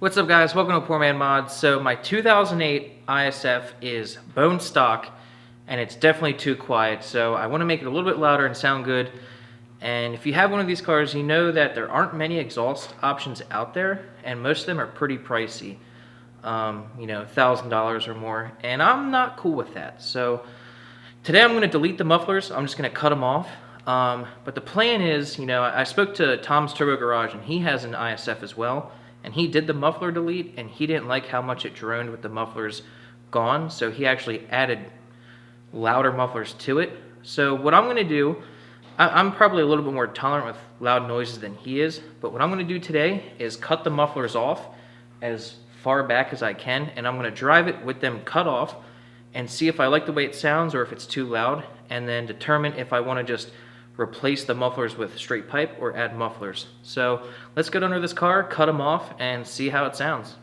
What's up guys, welcome to Poor Man Mods. So my 2008 ISF is bone stock and it's definitely too quiet, so I want to make it a little bit louder and sound good. And if you have one of these cars, you know that there aren't many exhaust options out there and most of them are pretty pricey. You know, $1,000 or more, and I'm not cool with that. So today I'm going to delete the mufflers. I'm just going to cut them off. But the plan is, you know, I spoke to Tom's Turbo Garage and he has an ISF as well. And he did the muffler delete, and he didn't like how much it droned with the mufflers gone, so he actually added louder mufflers to it. So what I'm going to do, I'm probably a little bit more tolerant with loud noises than he is, but what I'm going to do today is cut the mufflers off as far back as I can, and I'm going to drive it with them cut off and see if I like the way it sounds or if it's too loud, and then determine if I want to just replace the mufflers with straight pipe or add mufflers. So let's get under this car, cut them off, and see how it sounds.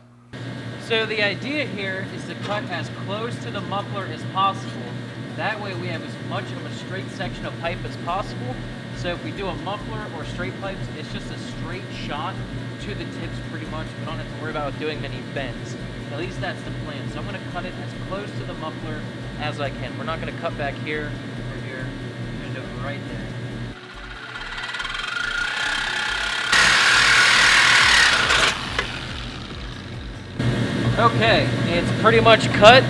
So the idea here is to cut as close to the muffler as possible. That way we have as much of a straight section of pipe as possible. So if we do a muffler or straight pipes, it's just a straight shot to the tips pretty much. We don't have to worry about doing many bends. At least that's the plan. So I'm going to cut it as close to the muffler as I can. We're not going to cut back here or here. We're going to do it right there. Okay, it's pretty much cut.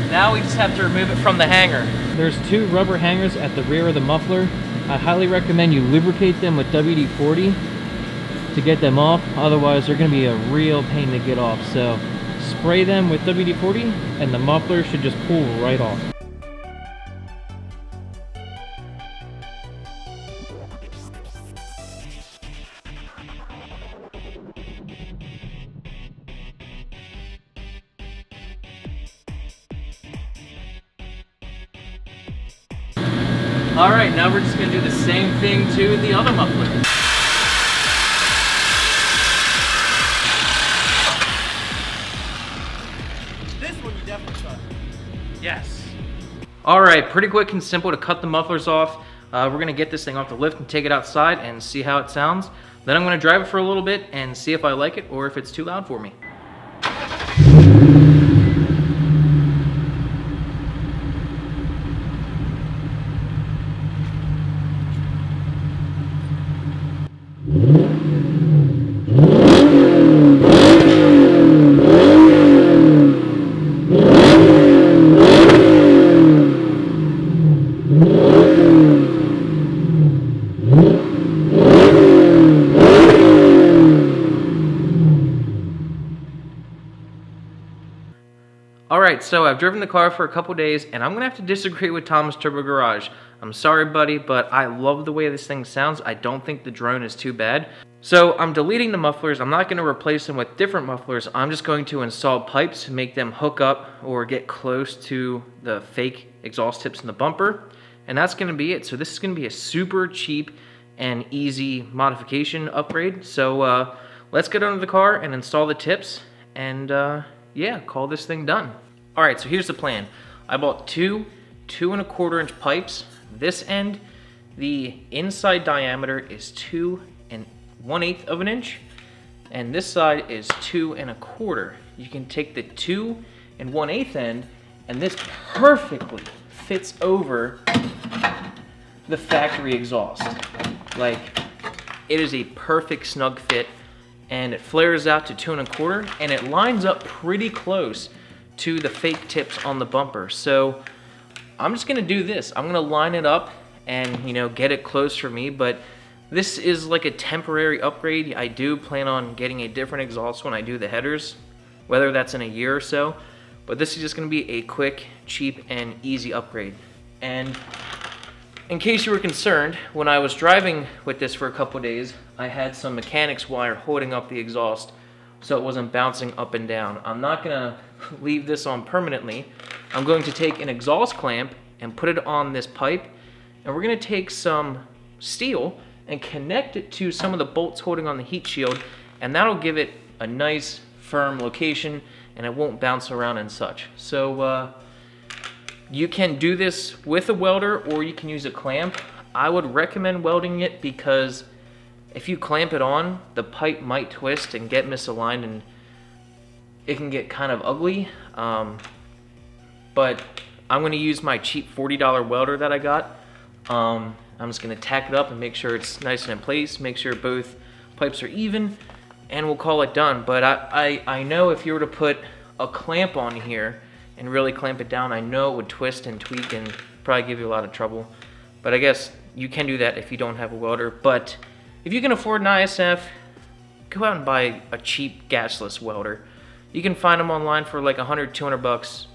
Now we just have to remove it from the hanger. There's two rubber hangers at the rear of the muffler. I highly recommend you lubricate them with WD-40 to get them off. Otherwise, they're going to be a real pain to get off. So spray them with WD-40 and the muffler should just pull right off. Alright, now we're just going to do the same thing to the other muffler. This one you definitely cut. Yes. Alright, pretty quick and simple to cut the mufflers off. We're going to get this thing off the lift and take it outside and see how it sounds. Then I'm going to drive it for a little bit and see if I like it or if it's too loud for me. Alright, so I've driven the car for a couple days and I'm going to have to disagree with Tom's Turbo Garage. I'm sorry buddy, but I love the way this thing sounds. I don't think the drone is too bad. So I'm deleting the mufflers. I'm not going to replace them with different mufflers. I'm just going to install pipes and make them hook up or get close to the fake exhaust tips in the bumper. And that's going to be it. So this is going to be a super cheap and easy modification upgrade. So let's get under the car and install the tips and yeah, call this thing done. Alright, so here's the plan. I bought two 2¼ inch pipes. This end, the inside diameter is 2 1/8 of an inch, and this side is 2 1/4. You can take the 2 1/8 end, and this perfectly fits over the factory exhaust. Like, it is a perfect snug fit, and it flares out to 2 1/4, and it lines up pretty close to the fake tips on the bumper. So I'm just gonna do this. I'm gonna line it up and, you know, get it close for me, but this is like a temporary upgrade. I do plan on getting a different exhaust when I do the headers, whether that's in a year or so, but this is just gonna be a quick, cheap, and easy upgrade. And in case you were concerned, when I was driving with this for a couple days, I had some mechanics wire holding up the exhaust so it wasn't bouncing up and down. I'm not gonna leave this on permanently. I'm going to take an exhaust clamp and put it on this pipe, and we're gonna take some steel and connect it to some of the bolts holding on the heat shield, and that'll give it a nice firm location and it won't bounce around and such. So you can do this with a welder or you can use a clamp. I would recommend welding it because if you clamp it on, the pipe might twist and get misaligned and it can get kind of ugly. But I'm gonna use my cheap $40 welder that I got. I'm just gonna tack it up and make sure it's nice and in place, make sure both pipes are even, and we'll call it done. But I know if you were to put a clamp on here and really clamp it down, I know it would twist and tweak and probably give you a lot of trouble. But I guess you can do that if you don't have a welder. But if you can afford an ISF, go out and buy a cheap gasless welder. You can find them online for like 100, 200 bucks.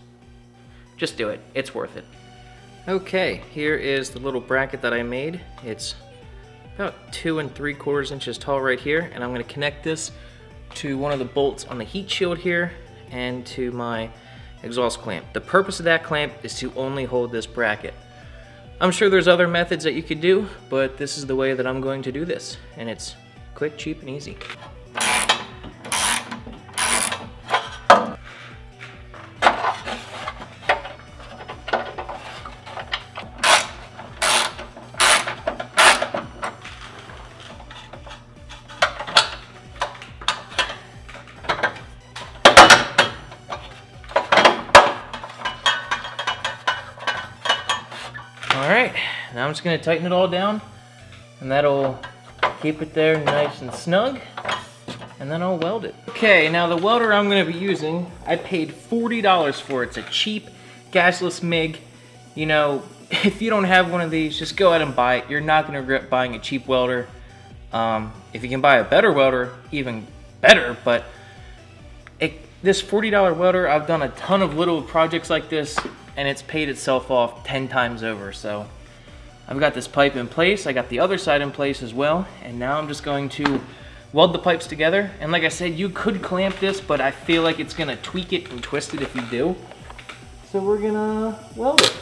Just do it, it's worth it. Okay, here is the little bracket that I made. It's about 2 3/4 inches tall right here, and I'm gonna connect this to one of the bolts on the heat shield here and to my exhaust clamp. The purpose of that clamp is to only hold this bracket. I'm sure there's other methods that you could do, but this is the way that I'm going to do this, and it's quick, cheap, and easy. Alright, now I'm just going to tighten it all down, and that'll keep it there nice and snug, and then I'll weld it. Okay, now the welder I'm going to be using, I paid $40 for it. It's a cheap gasless MIG. You know, if you don't have one of these, just go ahead and buy it. You're not going to regret buying a cheap welder. If you can buy a better welder, even better, but this $40 welder, I've done a ton of little projects like this, and it's paid itself off 10 times over. So I've got this pipe in place, I got the other side in place as well, and now I'm just going to weld the pipes together. And like I said, you could clamp this, but I feel like it's gonna tweak it and twist it if you do. So we're gonna weld it.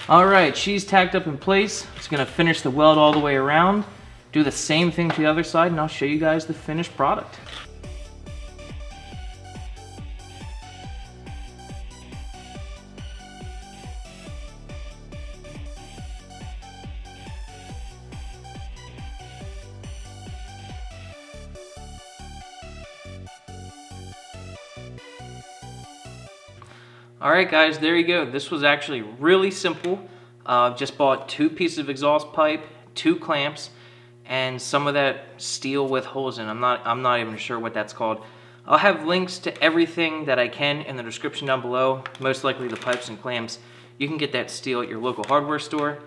All right, she's tacked up in place. Just gonna finish the weld all the way around. Do the same thing to the other side, and I'll show you guys the finished product. Alright guys, there you go. This was actually really simple. Just bought 2 pieces of exhaust pipe, 2 clamps, and some of that steel with holes in. I'm not even sure what that's called. I'll have links to everything that I can in the description down below, most likely the pipes and clamps. You can get that steel at your local hardware store.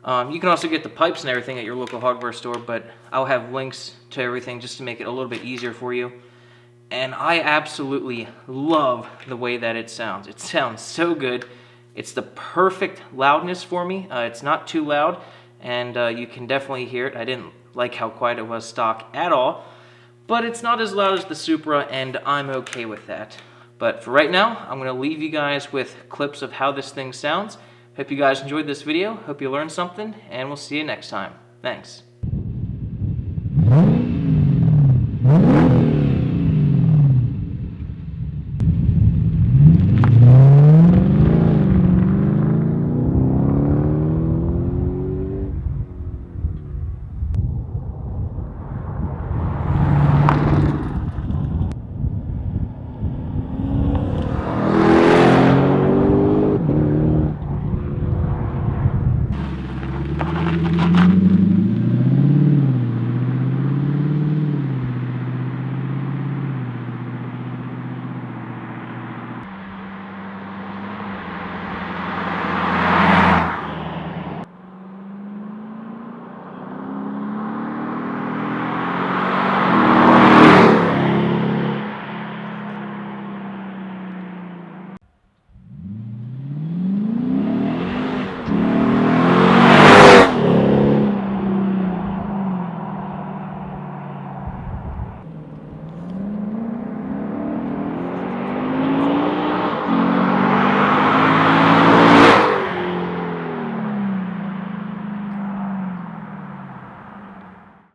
You can also get the pipes and everything at your local hardware store, but I'll have links to everything just to make it a little bit easier for you. And I absolutely love the way that it sounds. It sounds so good. It's the perfect loudness for me. It's not too loud, and you can definitely hear it. I didn't like how quiet it was stock at all, but it's not as loud as the Supra, and I'm okay with that. But for right now, I'm gonna leave you guys with clips of how this thing sounds. Hope you guys enjoyed this video. Hope you learned something, and we'll see you next time. Thanks.